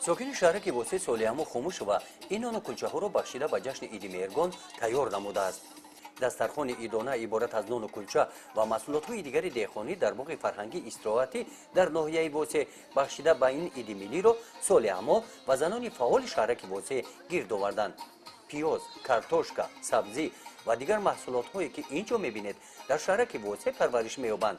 ساکن شهرک واسه سالیامو خاموش و این آن کلچه‌ها را بخشیده به جشن عید مهرگان تیار نموده است. دسترخوان عیدانه عبارت از نان و کلچه و محصولات‌های دیگر دهقانی در باغ فرهنگی استراحتی در ناحیه واسه بخشیده به این عید ملی را سالیامو و زنان فعال شهرک واسه گرد آوردند. پیاز، کارتوشکا، سبزی و دیگر محصولات‌هایی که اینجا می‌بینید در شهرک واسه پرورش می‌یابند.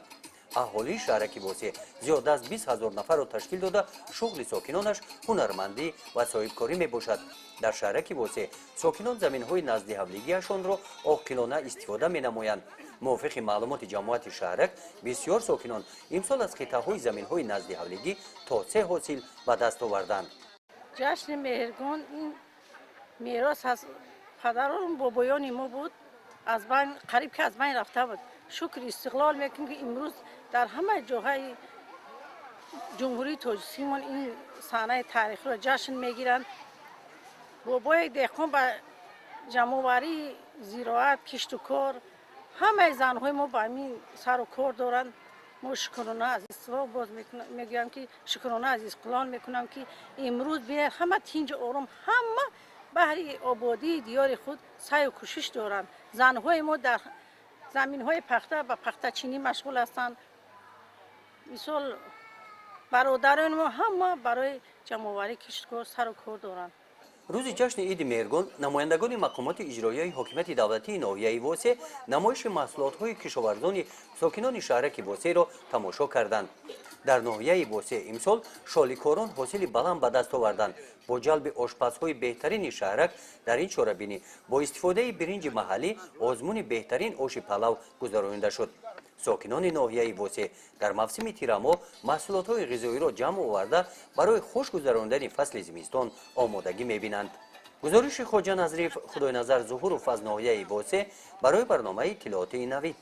اهالی شهرک واسه زیاد از 20,000 نفر را تشکیل داده شغل ساکنانش هنرمندی و صاحبکاری میباشد. در شهرک واسه ساکنان زمین‌های نزد حولیگیشان را عاقلانه استفاده می‌نمایند. موافق معلومات جماعت شهرک بسیار ساکنان امسال از خطه‌های زمین‌های نزد حولیگی توسعه حاصل به دست آوردند. جشن مهرگان این میراث از پدران بابایان ما بود، از بین قریب که از بین رفته بود. شکر استقلال میکنیم که امروز در همه جاهای جمهوری تاجیکستان این صحنه تاریخی را جشن میگیرند. بابای دهقان به جمع‌آوری زراعت کشت و کار همه زنهای ما با همین سر و کار دارند. ما شکرانه از استقلال باز میگم که شکرانه از استقلال میکنم که امروز ببینید همه تینج آرام همه بهر آبادی دیار خود سعی و کوشش دارند. زنهای ما در زمین‌های پخته و پخته چینی مشغول هستند. مثال برادران ما همه برای جمع‌آوری کشت کار سر و کار دارند. روز جشن عید مهرگان نمایندگان مقامات اجرایی حکومت دولتی ناحیه واسه نمایش محصولات‌های کشاورزان ساکنان شهرک واسه را تماشا کردند. در ناحیه واسه امسال شالیکاران حاصل بلند به دست آوردند. با جلب آشپزهای بهترین شهرک در این چاره‌بینی با استفاده برنج محلی آزمون بهترین آش پلو گذرانده شد. ساکنان ناحیه واسه در موسم تیرما محصولات‌های غذایی را جمع آورده برای خوش گذراندن فصل زمستان آمادگی می‌بینند. گزارش خواجه نظریف خدای نظر ظهور و از ناحیه واسه برای برنامه اطلاعاتی نوید.